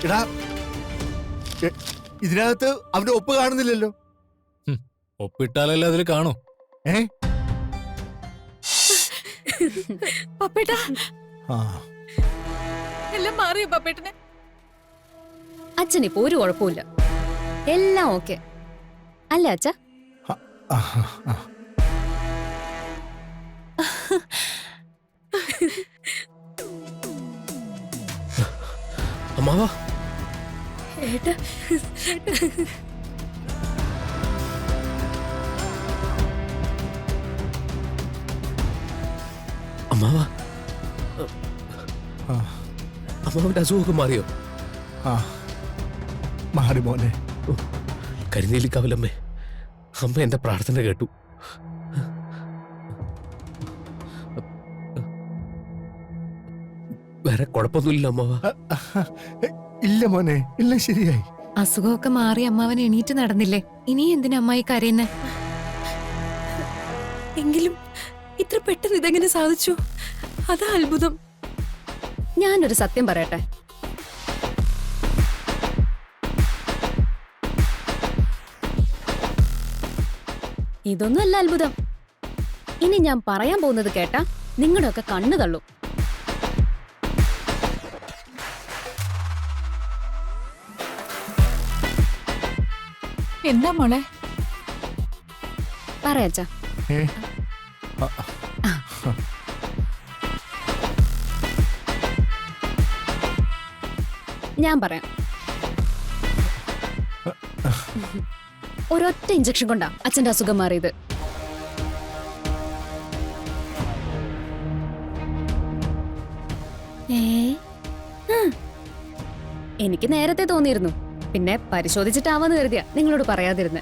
എടാ, ഇതിനകത്ത് അവന്റെ ഒപ്പ് കാണുന്നില്ലല്ലോ. ഒപ്പിട്ടാലല്ലേ അതിൽ കാണൂ. പപ്പേട്ടാ, എല്ലാം മാറിയോ പപ്പേട്ടനെ? അച്ഛനിപ്പോ ഒരു കുഴപ്പമില്ല, എല്ലാം ഓക്കെ അല്ലേ അച്ഛ? അമ്മാവാ, ഏട്ടാ, അമ്മാവാ, അമ്മാവന്റെ അസുഖമൊക്കെ മാറിയോ? മാറി മോനെ. കരിനീലിക്കാവിലമ്മേ, അമ്മ എന്റെ പ്രാർത്ഥന കേട്ടു. വേറെ കുഴപ്പമൊന്നുമില്ല അമ്മാവ? ഇല്ല മോനെ, ഇല്ല, ശരിയായി. അസുഖമൊക്കെ മാറി അമ്മാവൻ എണീറ്റ് നടന്നില്ലേ? ഇനി എന്തിനാ അമ്മായി കരയുന്നേ? എങ്കിലും ഇത്ര പെട്ടെന്ന് ഇതെങ്ങനെ സാധിച്ചു? അതാ അത്ഭുതം. ഞാനൊരു സത്യം പറയട്ടെ, ഇതൊന്നും അല്ല അത്ഭുതം. ഇനി ഞാൻ പറയാൻ പോകുന്നത് കേട്ടാ നിങ്ങളുടെയൊക്കെ കണ്ണു തള്ളും. എന്താ മോളെ? പറയാച്ചാ. ഞാൻ പറയാം. ഒരൊറ്റ ഇഞ്ചക്ഷൻ കൊണ്ടാ അച്ഛന്റെ അസുഖം മാറിയത്. എനിക്ക് നേരത്തെ തോന്നിയിരുന്നു, പിന്നെ പരിശോധിച്ചിട്ടാവാന്ന് കരുതിയാ നിങ്ങളോട് പറയാതിരുന്നെ.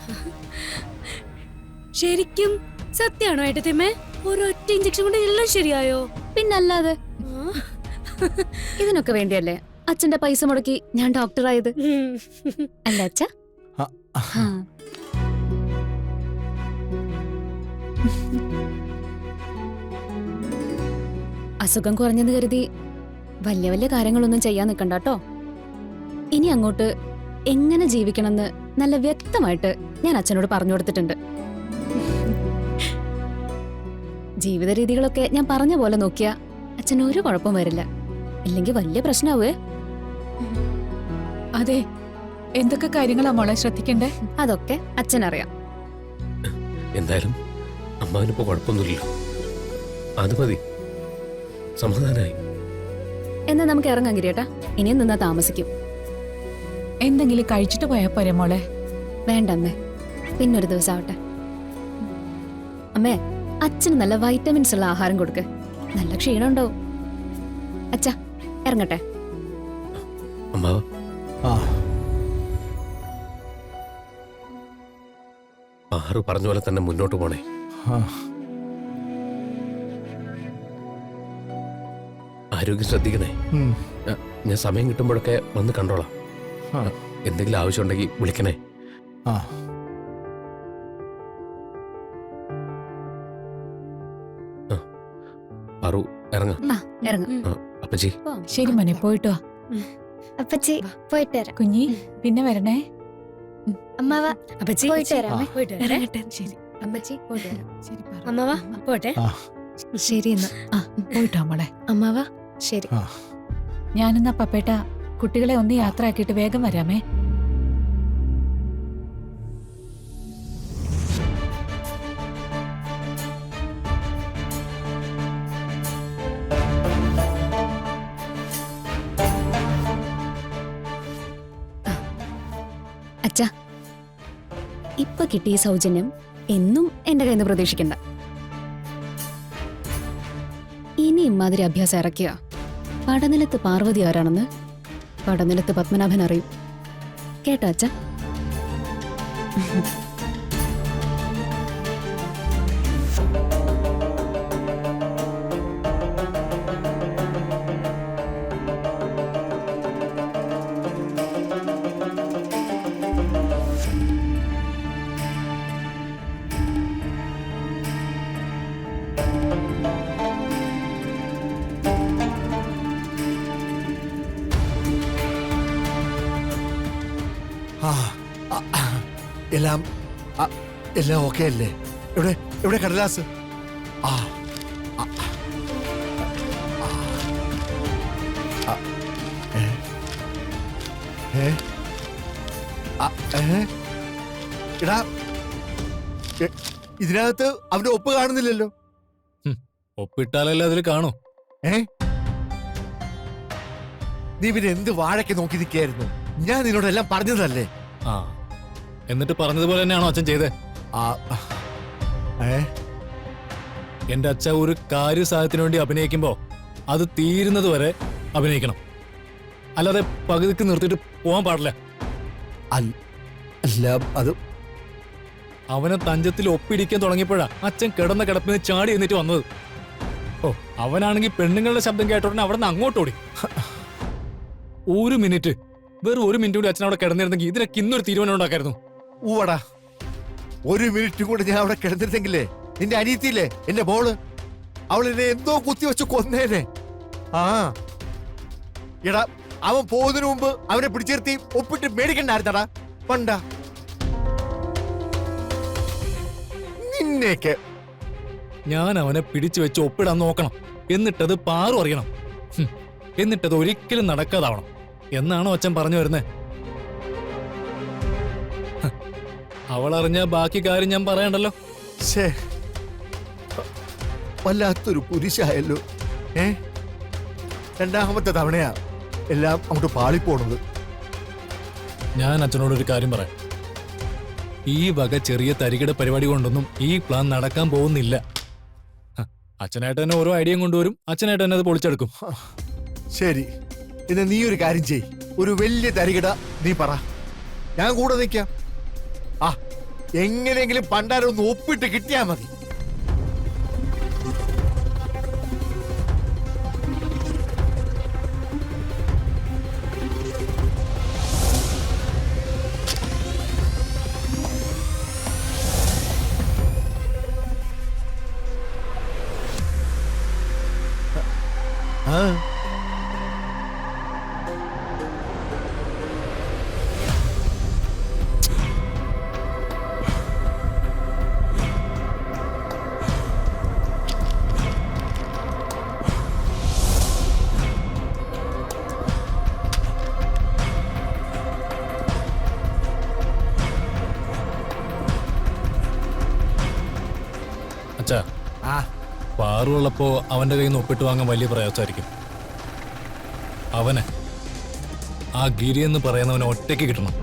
ശരിക്കും സത്യാണോ ഏട്ടത്തിയമ്മേ? ഒരൊറ്റ ഇഞ്ചക്ഷൻ കൊണ്ട് എല്ലാം ശരിയായോ? പിന്നല്ലാതെ. ഇതിനൊക്കെ വേണ്ടിയല്ലേ അച്ഛന്റെ പൈസ മുടക്കി ഞാൻ ഡോക്ടറായത്, അല്ല അച്ഛ? അസുഖം കുറഞ്ഞെന്ന് കരുതി വലിയ വലിയ കാര്യങ്ങളൊന്നും ചെയ്യാൻ നിൽക്കണ്ട കേട്ടോ. ഇനി അങ്ങോട്ട് എങ്ങനെ ജീവിക്കണമെന്ന് നല്ല വ്യക്തമായിട്ട് ഞാൻ അച്ഛനോട് പറഞ്ഞു കൊടുത്തിട്ടുണ്ട്. ജീവിത രീതികളൊക്കെ ഞാൻ പറഞ്ഞ പോലെ നോക്കിയാ അച്ഛന് ഒരു കുഴപ്പം വരില്ല, ഇല്ലെങ്കിൽ വലിയ പ്രശ്നമാവേ. അതെ, എന്തൊക്കെ കാര്യങ്ങളാ മോളെ ശ്രദ്ധിക്കണ്ടേ? അതൊക്കെ അച്ഛനറിയാം. എന്തായാലും അമ്മാവിനിപ്പോ കുഴപ്പമൊന്നുമില്ലല്ലോ, അത് മതി, സമാധാനായി. എന്നാ നമുക്ക് ഇറങ്ങാൻ കിരിയേട്ടാ, ഇനിയും നിന്നാ താമസിക്കും. എന്തെങ്കിലും കഴിച്ചിട്ട് പോയാ പോരെ മോളെ? വേണ്ട അമ്മേ, പിന്നൊരു ദിവസം ആവട്ടെ. അമ്മേ, അച്ഛന് നല്ല വൈറ്റമിൻസ് ഉള്ള ആഹാരം കൊടുക്ക്, നല്ല ക്ഷീണം ഉണ്ടാവും. അച്ഛാ, ഇറങ്ങട്ടെ. അമ്മാവ, ആറ് പറഞ്ഞ പോലെ തന്നെ മുന്നോട്ട് പോണേ. ആരോഗ്യം ശ്രദ്ധിക്കണേ. ഞാൻ സമയം കിട്ടുമ്പോഴൊക്കെ വന്ന് കണ്ടോളാം. എന്തെങ്കിലും ആവശ്യമുണ്ടെങ്കിൽ വിളിക്കണേ. പാറു, ഇറങ്ങാം. അപ്പച്ചി. ശരി മോനെ, പോയിട്ടോ. അപ്പച്ചി, പോയിട്ട് വരാം. കുഞ്ഞി, പിന്നെ വരണേ. അമ്മാവ, അപ്പച്ചി, പോയിട്ട് വരാമേ. ഇറങ്ങട്ടെ. ശരി അമ്മച്ചി, പോയിട്ട് വരാം. ശരി, അമ്മാവ, പോട്ടെ. ശരി എന്നാ. പോയിട്ടോ മോളെ. അമ്മാവ, ശരി. ഞാനെന്നാ പപ്പേട്ട കുട്ടികളെ ഒന്ന് യാത്ര ആക്കിയിട്ട് വേഗം വരാമേ. അച്ഛാ, ഇപ്പൊ കിട്ടിയ സൗജന്യം എന്നും എന്റെ കയ്യിൽ നിന്ന് പ്രതീക്ഷിക്കണ്ട. ഇനി ഇമാതിരി അഭ്യാസം ഇറക്കിയ പടനിലത്ത് പാർവതി ആരാണെന്ന് പടനിലത്ത് പത്മനാഭൻ അറിയും. കേട്ടോ അച്ഛാ? എല്ലാം ആ, എല്ലാം ഓക്കെ അല്ലേ? എവിടെ എവിടെ കടലാസ്? ആ ആ, ആ, ആ, ഏ, ഏ, ആ, ഏ, എടാ എ, ഇതിനകത്ത് അവന്റെ ഒപ്പ് കാണുന്നില്ലല്ലോ. ഒപ്പിട്ടാലല്ലേ അതിൽ കാണൂ. ഏ നീ പിന്നെ എന്ത് വാഴയ്ക്ക് നോക്കി നിൽക്കായിരുന്നു? ഞാൻ നിന്നോടെല്ലാം പറഞ്ഞതല്ലേ? ആ എന്നിട്ട് പറഞ്ഞതുപോലെ തന്നെയാണോ അച്ഛൻ ചെയ്തേ? ആ, ഏ എന്റെ അച്ഛ ഒരു കാര്യസാധ്യത്തിന് വേണ്ടി അഭിനയിക്കുമ്പോ അത് തീരുന്നത് വരെ അഭിനയിക്കണം. അല്ലാതെ പകുതിക്ക് നിർത്തിയിട്ട് പോകാൻ പാടില്ല. അല്ല അത് അവനെ തഞ്ചത്തിൽ ഒപ്പിടിക്കാൻ തുടങ്ങിയപ്പോഴാ അച്ഛൻ കിടന്ന കിടപ്പിന് ചാടി എന്നിട്ട് വന്നത്. ഓ അവനാണെങ്കിൽ പെണ്ണുങ്ങളുടെ ശബ്ദം കേട്ടോടനെ അവിടെ നിന്ന് അങ്ങോട്ടോടി. ഒരു മിനിറ്റ്, വെറും ഒരു മിനിറ്റ് കൂടി അച്ഛൻ അവിടെ കിടന്നിരുന്നെങ്കിൽ ഇതിനൊക്കെ ഇന്നൊരു തീരുമാനം ഉണ്ടാക്കായിരുന്നു. ഊവടാ, ഒരു മിനിറ്റ് കൂടെ ഞാൻ അവിടെ കിടന്നിരുന്നെങ്കിലേ നിന്റെ അനിയത്തിയില്ലേ എന്റെ മോള്, അവളെന്നെ എന്തോ കുത്തിവെച്ച് കൊന്നേനെ. ആ എടാ, അവൻ പോകുന്നതിന് മുമ്പ് അവനെ പിടിച്ചിരുത്തി ഒപ്പിട്ട് മേടിക്കണ്ടായിരുന്നടാ പണ്ട. നിന്നേക്ക് ഞാൻ അവനെ പിടിച്ചു വെച്ച് ഒപ്പിടാൻ നോക്കണം. എന്നിട്ടത് പാറു അറിയണം. എന്നിട്ടത് ഒരിക്കലും നടക്കാതാവണം എന്നാണോ അച്ഛൻ പറഞ്ഞു വരുന്നേ? അവളറിഞ്ഞ ബാക്കി കാര്യം ഞാൻ പറയണ്ടല്ലോ. ശേ, വല്ലാത്തൊരു കുരിശായല്ലോ. രണ്ടാമത്തെ തവണയാ എല്ലാം അങ്ങോട്ട് പാളിപ്പോണത്. ഞാൻ അച്ഛനോടൊരു കാര്യം പറയാം. ഈ വക ചെറിയ തരികിട പരിപാടി കൊണ്ടൊന്നും ഈ പ്ലാൻ നടക്കാൻ പോകുന്നില്ല. അച്ഛനായിട്ട് തന്നെ ഓരോ ഐഡിയയും കൊണ്ടുവരും, അച്ഛനായിട്ട് തന്നെ അത് പൊളിച്ചെടുക്കും. ശരി, ഇന്ന് നീ ഒരു കാര്യം ചെയ്, ഒരു വലിയ തരികിട നീ പറ, ഞാൻ കൂടെ നിൽക്കാം. ആ എങ്ങനെയെങ്കിലും പണ്ടാരൊന്ന് ഒപ്പിട്ട് കിട്ടിയാ മതി. ആ അച്ഛാ, ആ പാറുള്ളപ്പോ അവന്റെ കയ്യിൽ നിന്ന് ഒപ്പിട്ട് വാങ്ങാൻ വലിയ പ്രയാസമായിരിക്കും. അവനെ ആ ഗിരി എന്ന് പറയുന്നവനെ ഒറ്റയ്ക്ക് കിട്ടണം.